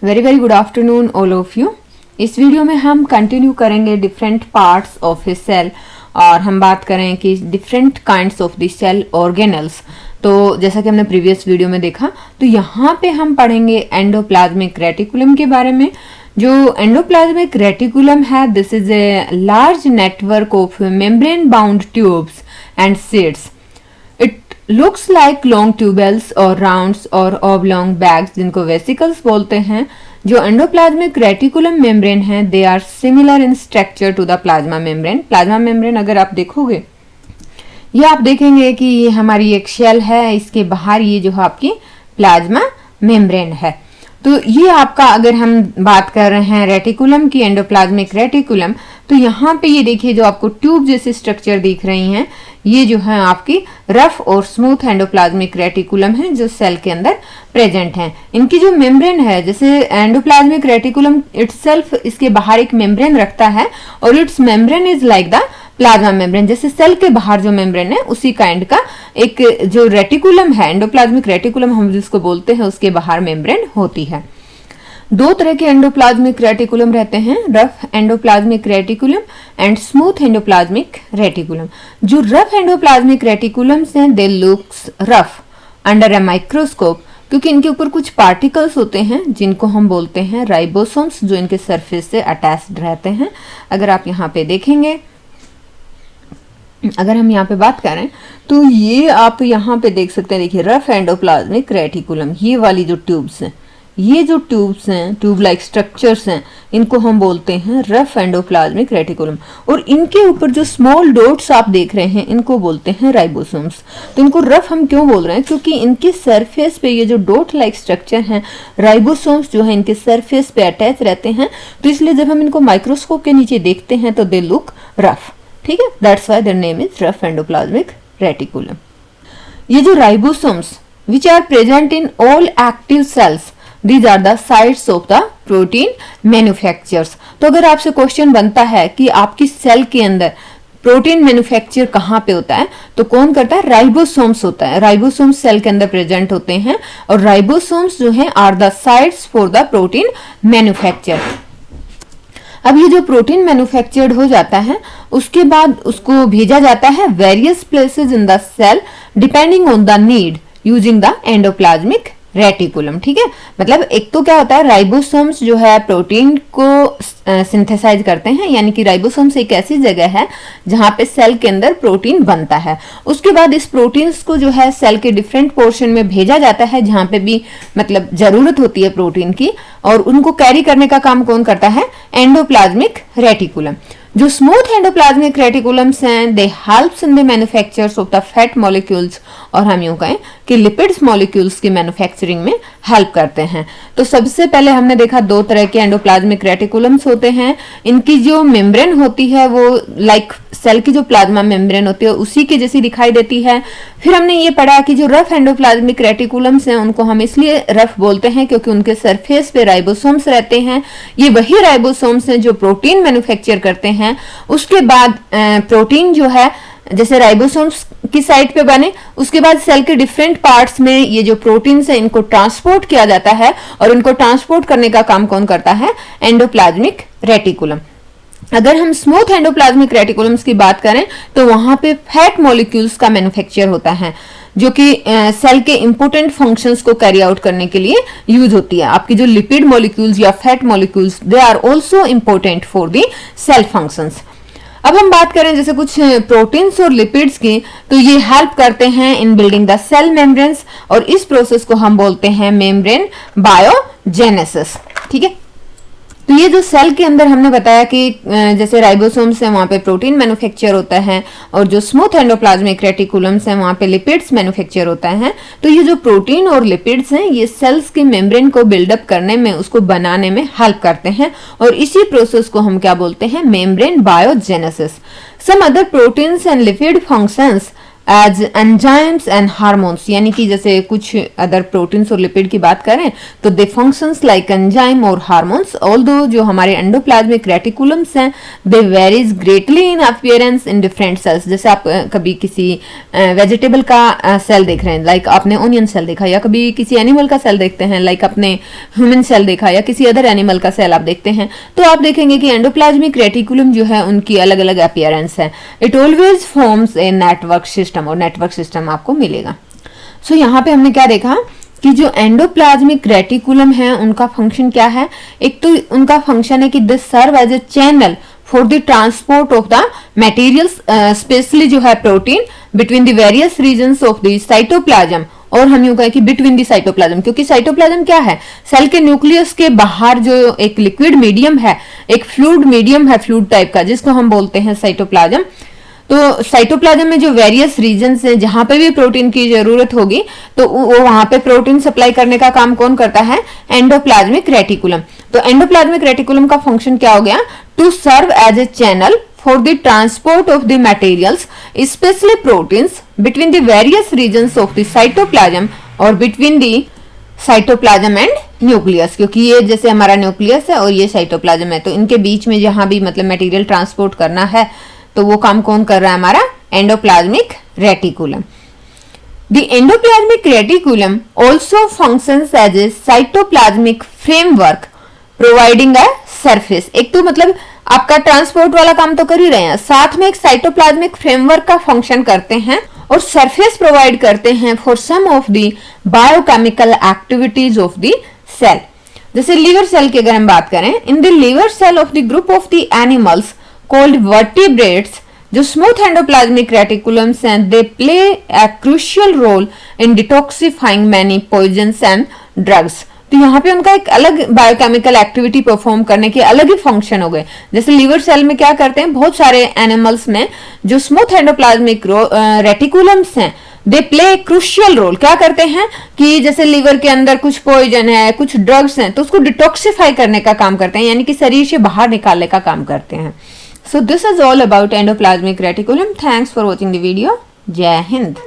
Very very good afternoon all of you. इस video में हम कंटिन्यू करेंगे different parts of a cell और हम बात करें कि different kinds of the cell organelles. तो जैसा कि हमने प्रीवियस वीडियो में देखा, तो यहाँ पे हम पढ़ेंगे एंडोप्लाज्मिक रेटिकुलम के बारे में। जो एंडोप्लाज्मिक रेटिकुलम है, this is a large network of membrane bound tubes and sheets. It looks like long tubules or rounds और ऑबलॉन्ग बैग्स, जिनको वेसिकल्स बोलते हैं। जो एंडोप्लाज्मिक रेटिकुलम मेम्ब्रेन है, they are similar in structure to the plasma membrane. Plasma membrane अगर आप देखोगे, ये आप देखेंगे कि ये हमारी एक शेल है, इसके बाहर ये जो है आपकी प्लाज्मा मेम्ब्रेन है। तो ये आपका, अगर हम बात कर रहे हैं रेटिकुलम की, एंडोप्लाज्मिक रेटिकुलम, तो यहाँ पे ये देखिए जो आपको ट्यूब जैसी स्ट्रक्चर दिख रही हैं, ये जो है आपकी रफ और स्मूथ एंडोप्लाज्मिक रेटिकुलम है जो सेल के अंदर प्रेजेंट है। इनकी जो मेम्ब्रेन है, जैसे एंडोप्लाज्मिक रेटिकुलम इटसेल्फ इसके बाहर एक मेम्ब्रेन रखता है और it's membrane is like the plasma membrane. जैसे सेल के बाहर जो मेम्ब्रेन है उसी काइंड का एक जो रेटिकुलम है, एंडोप्लाज्मिक रेटिकुलम हम जिसको बोलते हैं, उसके बाहर मेम्ब्रेन होती है। दो तरह के एंडोप्लाज्मिक रेटिकुलम रहते हैं, rough endoplasmic reticulum and smooth endoplasmic reticulum. जो रफ एंडोप्लाज्मिक रेटिकुलम्स हैं, they look rough under a microscope, क्योंकि इनके ऊपर कुछ पार्टिकल्स होते हैं जिनको हम बोलते हैं राइबोसोम्स, जो इनके सरफेस से अटैच्ड रहते हैं। अगर आप यहाँ पे देखेंगे, अगर हम यहाँ पे बात करें तो ये आप यहाँ पे देख सकते हैं, देखिए रफ एंडोप्लाज्मिक रेटिकुलम, ये वाली जो ट्यूब्स हैं, ये जो ट्यूब्स हैं, ट्यूब लाइक स्ट्रक्चर्स हैं, इनको हम बोलते हैं रफ एंडोप्लाज्मिक रेटिकुलम। और इनके ऊपर जो स्मॉल डॉट्स आप देख रहे हैं, इनको बोलते हैं राइबोसोम्स। तो इनको रफ हम क्यों बोल रहे हैं? क्योंकि इनके सरफेस पे ये जो डॉट लाइक स्ट्रक्चर हैं, राइबोसोम्स जो है इनके सरफेस पे अटैच रहते हैं, तो इसलिए जब हम इनको माइक्रोस्कोप के नीचे देखते हैं तो दे लुक रफ। ठीक है, that's why their name is rough endoplasmic reticulum. ये जो ribosomes which are present in all active cells, These are the sites of the protein manufacturers। तो अगर आपसे क्वेश्चन बनता है कि आपकी सेल के अंदर प्रोटीन मैन्युफैक्चर कहाँ पे होता है, तो कौन करता है? राइबोसोम्स होता है। राइबोसोम्स सेल के अंदर प्रेजेंट होते हैं और राइबोसोम्स जो हैं are the sites for the protein manufacture. अब ये जो प्रोटीन मैन्युफैक्चर्ड हो जाता है, उसके बाद उसको भेजा जाता है various places in the cell depending on the need using the endoplasmic reticulum. ठीक है, मतलब एक तो क्या होता है, राइबोसोम्स जो है प्रोटीन को सिंथेसाइज करते हैं, यानी कि राइबोसोम्स एक ऐसी जगह है जहां पे सेल के अंदर प्रोटीन बनता है। उसके बाद इस प्रोटीन्स को जो है सेल के डिफरेंट पोर्शन में भेजा जाता है जहां पे भी मतलब जरूरत होती है प्रोटीन की, और उनको कैरी करने का काम कौन करता है? Endoplasmic reticulum. जो स्मूथ एंडोप्लाज्मिक रेटिकुलम्स हैं, they helps in the manufactures of the fat molecules, और हम यूं कहें कि लिपिड्स मॉलिक्यूल्स की मैन्युफैक्चरिंग में हेल्प करते हैं। तो सबसे पहले हमने देखा दो तरह के एंडोप्लाज्मिक रेटिकुलम्स होते हैं। इनकी जो मेम्ब्रेन होती है वो लाइक सेल की जो प्लाज्मा मेम्ब्रेन होती है उसी के जैसी दिखाई देती है। फिर हमने ये पढ़ा कि जो रफ एंडोप्लाज्मिक रेटिकुलम्स हैं, उनको हम इसलिए रफ बोलते हैं क्योंकि उनके सरफेस पे राइबोसोम्स रहते हैं। ये वही राइबोसोम्स हैं जो प्रोटीन मैन्युफैक्चर करते हैं। उसके बाद प्रोटीन जो है, जैसे राइबोसोम्स की साइड पे बने, उसके बाद सेल के डिफरेंट पार्ट्स में ये जो प्रोटीन्स है इनको ट्रांसपोर्ट किया जाता है, और इनको ट्रांसपोर्ट करने का काम कौन करता है? Endoplasmic reticulum. अगर हम स्मूथ एंडोप्लाज्मिक रेटिकुलम्स की बात करें तो वहां पे फैट मॉलिक्यूल्स का मैन्युफैक्चर होता है, जो कि सेल के इंपोर्टेंट फंक्शंस को कैरी आउट करने के लिए यूज होती है। आपकी जो लिपिड मॉलिक्यूल्स या fat molecules, they are also important for the cell functions. अब हम बात करें जैसे कुछ प्रोटीन्स और लिपिड्स की, तो ये हेल्प करते हैं in building the cell membranes, और इस प्रोसेस को हम बोलते हैं मेम्ब्रेन बायोजेनेसिस। ठीक है, तो ये जो सेल के अंदर हमने बताया कि जैसे राइबोसोम्स है वहाँ पे प्रोटीन मैन्युफैक्चर होता है, और जो स्मूथ एंडोप्लाज्मिक रेटिकुलम्स है वहाँ पे लिपिड्स मैन्युफैक्चर होता है। तो ये जो प्रोटीन और लिपिड्स हैं, ये सेल्स के मेम्ब्रेन को बिल्डअप करने में, उसको बनाने में हेल्प करते हैं, और इसी प्रोसेस को हम क्या बोलते हैं? Membrane biogenesis. Some other proteins and lipid functions as enzymes and hormones, यानी कि जैसे कुछ अदर प्रोटीन्स और लिपिड की बात करें तो दे फंक्शंस लाइक एंजाइम और हार्मोन्स। ऑल्दो जो हमारे एंडोप्लाज्मिक रेटिकुलम्स हैं they varies greatly in appearance in different cells. जैसे आप कभी किसी वेजिटेबल का सेल देख रहे हैं, लाइक आपने ओनियन सेल देखा, या कभी किसी एनिमल का सेल देखते हैं, लाइक आपने ह्यूमन सेल देखा, या किसी अदर एनिमल का सेल आप देखते हैं, तो आप देखेंगे कि एंडोप्लाज्मिक रेटिकुलम जो है उनकी अलग अलग अपीयरेंस है। It always forms a network system, और नेटवर्क सिस्टम आपको मिलेगा। सो यहाँ पे हमने क्या देखा कि जो एंडोप्लाज्मिक रेटिकुलम है उनका फंक्शन क्या है। एक तो उनका फंक्शन है कि they serve as a channel for the transport of the materials, especially जो है protein, between the various regions of the cytoplasm. और हम यूं कहें कि बिटवीन द साइटोप्लाज्म, क्योंकि साइटोप्लाज्म क्या है, सेल के न्यूक्लियस के बाहर जो एक लिक्विड मीडियम है, एक फ्लूइड मीडियम है, फ्लूइड टाइप का, जिसको हम बोलते हैं साइटोप्लाज्म। तो साइटोप्लाज्म में जो वेरियस रीजन्स हैं जहां पे भी प्रोटीन की जरूरत होगी तो वो वहां पे प्रोटीन सप्लाई करने का काम कौन करता है, एंडोप्लाज्मिक रेटिकुलम। तो एंडोप्लाज्मिक रेटिकुलम का फंक्शन क्या हो गया, to serve as a channel for the transport of the materials, especially proteins, between the various regions of the cytoplasm or between the cytoplasm and nucleus। क्योंकि ये जैसे हमारा nucleus है और ये साइटोप्लाज्म है, तो इनके बीच में जहां भी मतलब मटेरियल ट्रांसपोर्ट करना है तो वो काम कौन कर रहा है, हमारा endoplasmic reticulum. The endoplasmic reticulum also functions as a cytoplasmic framework providing a surface। एक तो मतलब आपका ट्रांसपोर्ट वाला काम तो कर ही रहे हैं, साथ में एक साइटोप्लाज्मिक फ्रेमवर्क का फंक्शन करते हैं और सरफेस प्रोवाइड करते हैं for some of the biochemical activities of the cell. जैसे लीवर सेल की अगर हम बात करें, in the liver cell of the group of the animals called vertebrates, जो स्मूथ एंडोप्लाज्मिक रेटिकुलम्स हैं, they play a crucial role in detoxifying many poisons and drugs. तो यहाँ पे उनका एक अलग बायोकेमिकल एक्टिविटी परफॉर्म करने के अलग ही फंक्शन हो गए। जैसे लीवर सेल में क्या करते हैं, बहुत सारे एनिमल्स में जो स्मूथ एंडोप्लाज्मिक रेटिकुलम्स हैं दे प्ले क्रूशियल रोल। क्या करते हैं कि जैसे लीवर के अंदर कुछ पॉइजन है, कुछ ड्रग्स हैं, तो उसको डिटॉक्सिफाई करने का काम करते हैं, यानी कि शरीर से बाहर निकालने का काम करते हैं। So this is all about endoplasmic reticulum. Thanks for watching the video. Jai Hind.